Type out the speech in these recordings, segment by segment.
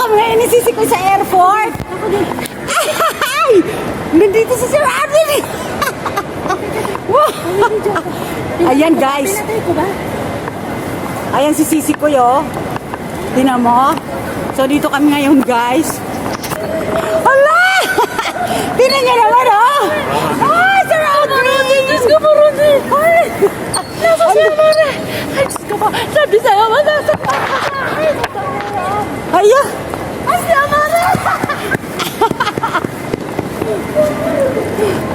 kami ngayon ni Sisi ko sa airport. Ay! Nandito sa Sir Arvin. Wow! Ayan guys. Ayan si Sisi ko yo. Tingnan mo. So dito kami ngayon guys. Hala! Tingnan niyo naman oh. Ay, Sir Arvin! Diyos ko po, Rudy! Ay! Nasa si Amara! Ay, Diyos ko po! Sabi sa'yo, masasaktan ka! Ay, ay, si Amara!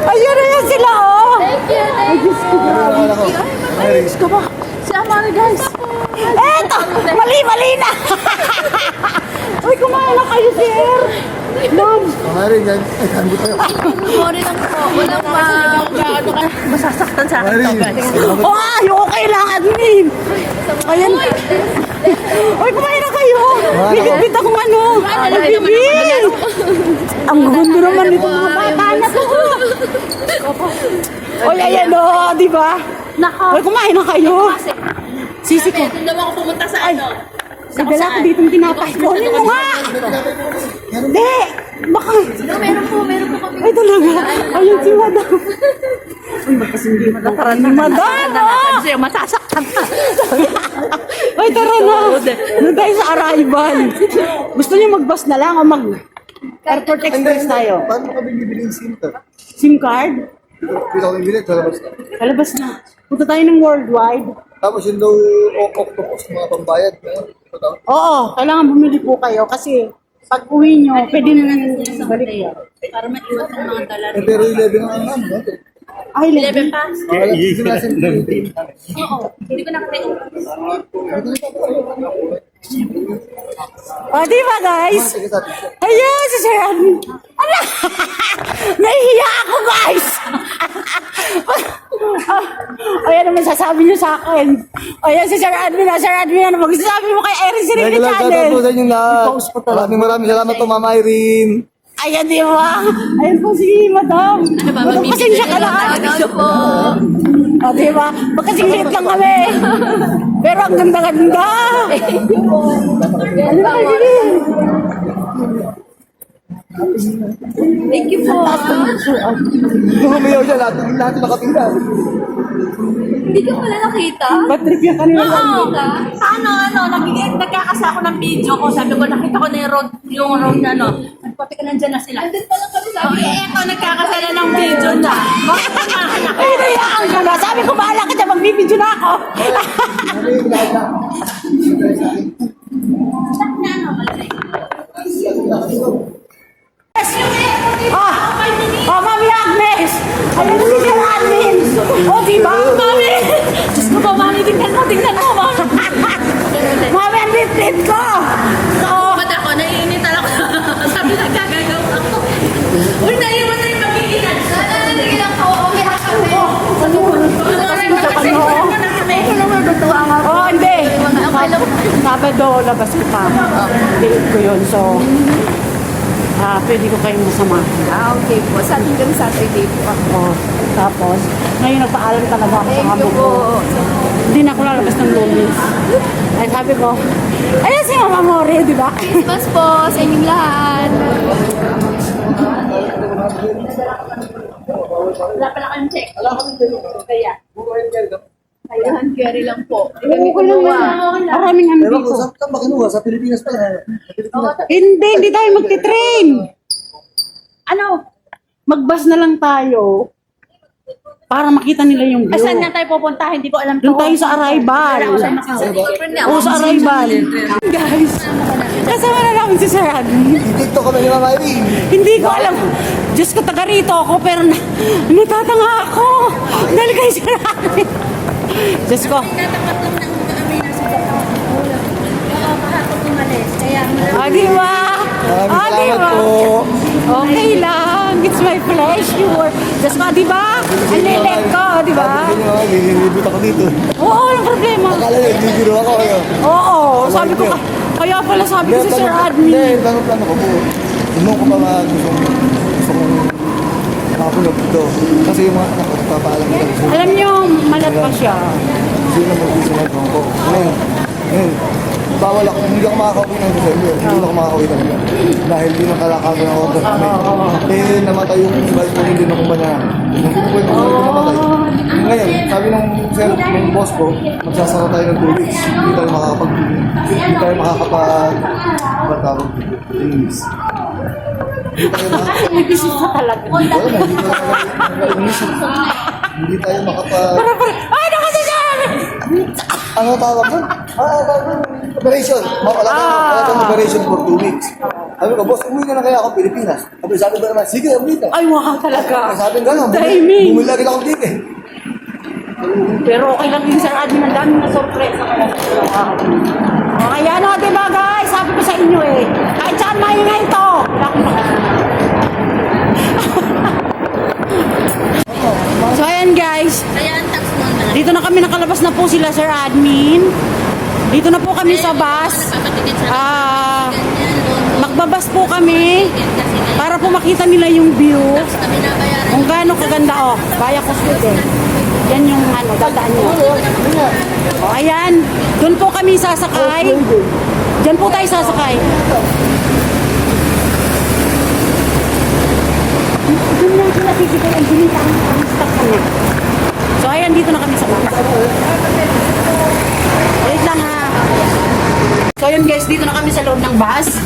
Ayun na yan sila oh! Thank you, Ay, thank Diyos ko, grabe. Ay, Diyos ko po! Si Amara guys! Eto! Mali-mali na! Uy, kumain na kayo, sir! Ma'am! Kamarin yan. Ay, kami tayo. Sorry lang po. Walang masasaktan sa akin. Kamarin. Oh, ay, okay lang, admin! Ayan. Uy, kumain na kayo! Bibit akong ano! Bibit! Ang gundo naman nito mga bata na to! Uy, ayan o, di ba? Uy, kumain na kayo! Sisi ko. Doon naman ako pumunta sa ano. Nagdala ko dito ng tinapay ko. Ano mo nga? Hindi! Baka... Meron po kami. Ay, talaga. Ayun si Madam. Uy, magkasindi Madam. Ni Madam! Kasi masasaktan ka. Ay, tara na. Doon tayo sa arrival. Gusto niyo mag-bus na lang o mag-airport express tayo? Paano ka bibili yung SIM card? SIM card? Dito ako bibili, sa labas na. Kalabas na. Punta tayo ng worldwide. Tapos yun daw, octopus, mga pambayad. Oo, kailangan bumili po kayo kasi pag uwi nyo, pwede na lang balik yan. Para maiwan ng mga dala. Eh, pero 11 ang ano, no? Ay, 11 pa? Wala, sinasin ko. Oo. Hindi ko nakatayo. O, di ba guys? Ayun, si Sir Admin. Ala! Nahihiya ako guys! Ayan naman sasabi niyo sa akin. Ayan si Sir Admin. Sir Admin, ano magsasabi mo kay Erin Sirili Channel? po sa inyong lahat. Maraming salamat po, Mama Irene. Ayan, di ba? Ayan po si Madam. Madam, pasensya ka na. Ano po? O, di ba? Magkasingit lang kami. Pero ang ganda-ganda. Ano ba, Lili? Thank you po. Nung umiyaw siya, lahat nakatingnan. Hindi ko pala nakita. Patrip yung kanila. Oo. Nagkakasa ako ng video ko. Sabi ko, nakita ko na yung road na ano. Nagpapit ka nandyan na sila. Andun pa lang kami sabi. Eto, nagkakasala ng video na. Bakit kumahanak? Ay, nayaan ka na. Sabi ko, bahala ka dyan. Magbibidyo na ako. Mami Agnes! Ayun si Sir Admin! Di ba? Mami! Diyos ko ba, Mami? Tingnan mo, Mami! Mami, ang lit ko! Ba't ako? Naiinitan ako. Sabi na gagagawa ako. Uy, naiwan na yung magigilan. Nalalaligil lang po. Okay, kami. Oh, hindi! Sabado, labas ko pa. Date ko yun, so... pwede ko kayong masamahan. Okay po. Sa atin kami Saturday po ako. Tapos, ngayon nagpaalam talaga ako sa Thank kamo you ko. po. Hindi na ako lalabas ng Lunes. Ay, sabi ko, ayan si Mama More, di ba? Christmas po sa inyong lahat. Wala pala kayong check. Kaya. Kaya carry lang po. Oo, ko lang na. Maraming ano Pero dito. saan ba kinuha? Sa Pilipinas pa. Sa Pilipinas. Hindi tayo magti-train. Ano? Mag-bus na lang tayo. Para makita nila yung view. Saan nga tayo pupunta? Hindi ko alam to. Doon tayo sa arrival. Oo, sa arrival. Guys, kasama na namin si Sir Admin. TikTok kami ni Mama Irene. Hindi ko alam. Diyos ko, taga rito ako, pero natatanga ako. Dahil kay Sir Admin. Diyos ko. Natapat lang ng kami nasa Oo, kahapon umalis. Kaya Di ba? Maraming Di salamat ba? po. Okay lang. It's my pleasure. Diyos ko, di ba? Ang lilit ko, di ba? Sabi ko ni Mama, lilibot ako dito. Oo, walang problema. Akala niya, bibiro ako. Oo, sabi ko, kaya pala sabi ko si Sir Admin. Hindi, plano ko po. Noong ko pa gusto kong makapunod dito. Kasi yung mga anak ko, papaalam nila. Alam niyo, malat pa siya. Sino mo gusto ko? Ngayon, bawal ako, hindi ako makakauwi ng December. Hindi ako makakauwi talaga. Dahil di nakalakasan ako ng kami. Eh, namatay yung vice president ng kumpanya. Nung pwede ko namatay. Ngayon, sabi ng sir, ng boss ko, magsasara tayo ng 2 weeks. Hindi tayo makakapag English. Nag-isip ka talaga. Wala na, hindi tayo English. Hindi tayo makapag... Ay, nakasasal! Ano tawag doon? Tawag doon. Operation. Wala tayong operation for 2 weeks. Sabi ko, boss, umuwi na lang kaya ako Pilipinas. Sabi ko naman, sige, umuwi na. Ay, wow talaga. Sabi ko, gano'n, Timing. bumili lagi akong ticket. Pero okay lang din sa admin. Ang daming na sorpresa ka lang. Okay, ano, diba guys? Sabi ko sa inyo eh. Kahit saan maingay ito. So, ayan guys. Kaya ang tax mo na. Dito na kami nakalabas na po sila, Sir Admin. Dito na po kami sa bus. Papatigit sa Magbabas po kami para po makita nila yung view. kami nabayaran. Kung gaano kaganda, oh. Baya ko eh. Yan yung ano, dadaan nyo. O, ayan. Doon po kami sasakay. Diyan po tayo sasakay. Doon lang sila sisipay. Ang binita ang stock kami. So, ayan. Dito na kami sa bus. Wait lang ha. So, yun guys. Dito na kami sa loob ng bus.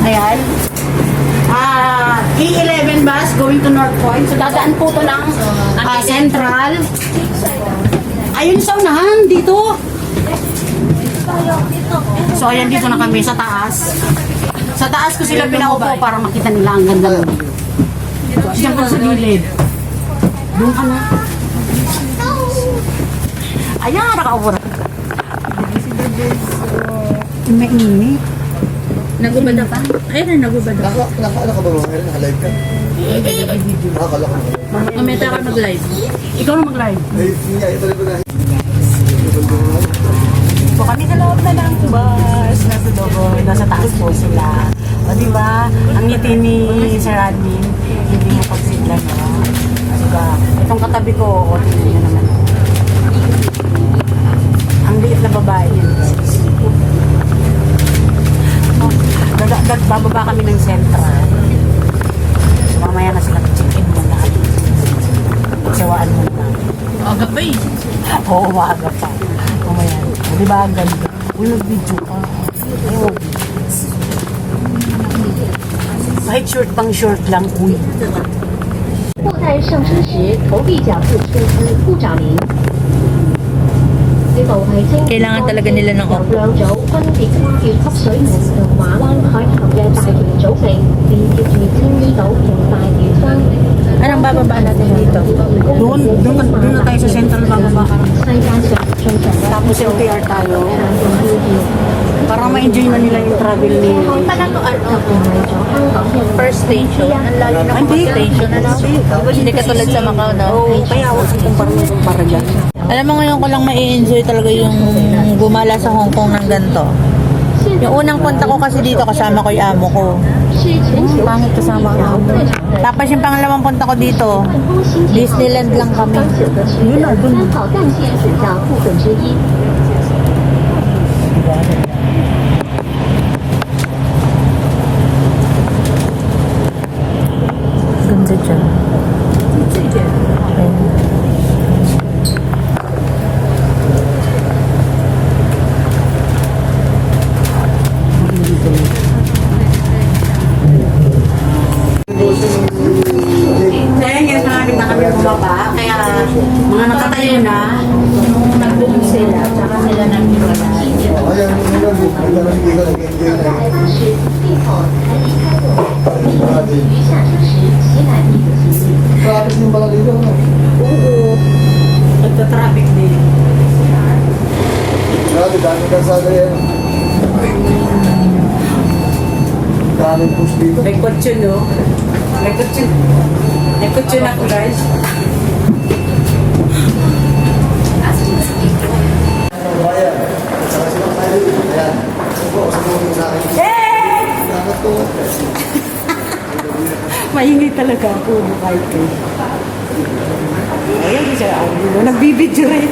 Ayan. E11 bus going to North Point. So, dadaan po to ng Central. Ayun sa unahan, dito. So, ayan, dito na kami sa taas. Sa taas ko sila pinaupo para makita nila ang ganda. So, diyan ko sa gilid. Doon ka na. Ayan, nakaupo na. Mainit. Nagubad pa? Ayun na, nagubad. Ano ka ba mga naka-live ka? Nakakalak mo. Mamaya tayo mag-live. Ikaw na mag-live. Eh, ito rin ko na. So kami sa loob na ng bus, nasa loob, nasa taas po sila. O diba, ang ngiti ni Sir Admin, hindi mo pagsigla no? Diba, itong katabi ko, o tingnan nyo naman. Ang liit na babae yun. Bababa kami ng Central. So mamaya na sila check-in muna. Pagsawaan muna. Aga pa eh. Oo, maaga pa. Mamaya. O, diba ang ganda? Uy, nag-video ka. Ayaw. Kahit short pang short lang, uy. 或在上车时投币缴付出资不找零。呢度係清 Kailangan talaga nila ng 由兩組分別跨越汲水門同馬灣海峽嘅大橋組成，連接住青衣島同大嶼山。 Anong bababa natin dito? Doon na tayo sa Central bababa. 世界上最長嘅 Tapos LTR tayo. 長遠標誌， Para ma-enjoy na nila yung travel ni... Pala to ano? 就成為咗香港嘅 First station. Ang layo ng mga station. Ano? Hindi katulad sa Macau, no? Oo, kaya ako sa kumpara dyan. Alam mo ngayon ko lang ma-enjoy talaga yung gumala sa Hong Kong ng ganito. Yung unang punta ko kasi dito kasama ko yung amo ko. 是全球 Pangit kasama ang amo. 最长的 Tapos yung pangalawang punta ko dito, Disneyland lang kami. 刚九个区域的三号淡线水道部分之一。 Ganda dyan. Kaya guys, malapit na kami bumaba. Kaya mga nakatayo na, nung nag-boom sila, tsaka sila nag-iwalay. Ayan, hindi ka nag-enjoy na. 开巴士并后才离开过后，并于下车时携带一个行李。 Traffic yung pala dito, ano? Oo. Nagka-traffic din. Grabe, dami kalsada yan. Daming push dito. May kotse, no? May kotse. May kotse na ako, guys. Ayan. Saka silang tayo. Ayan. Ito, sabunin sa akin. Dapat to. Maingay talaga ako. Kahit kayo. Ayan, siya. Nagbibidyo rin.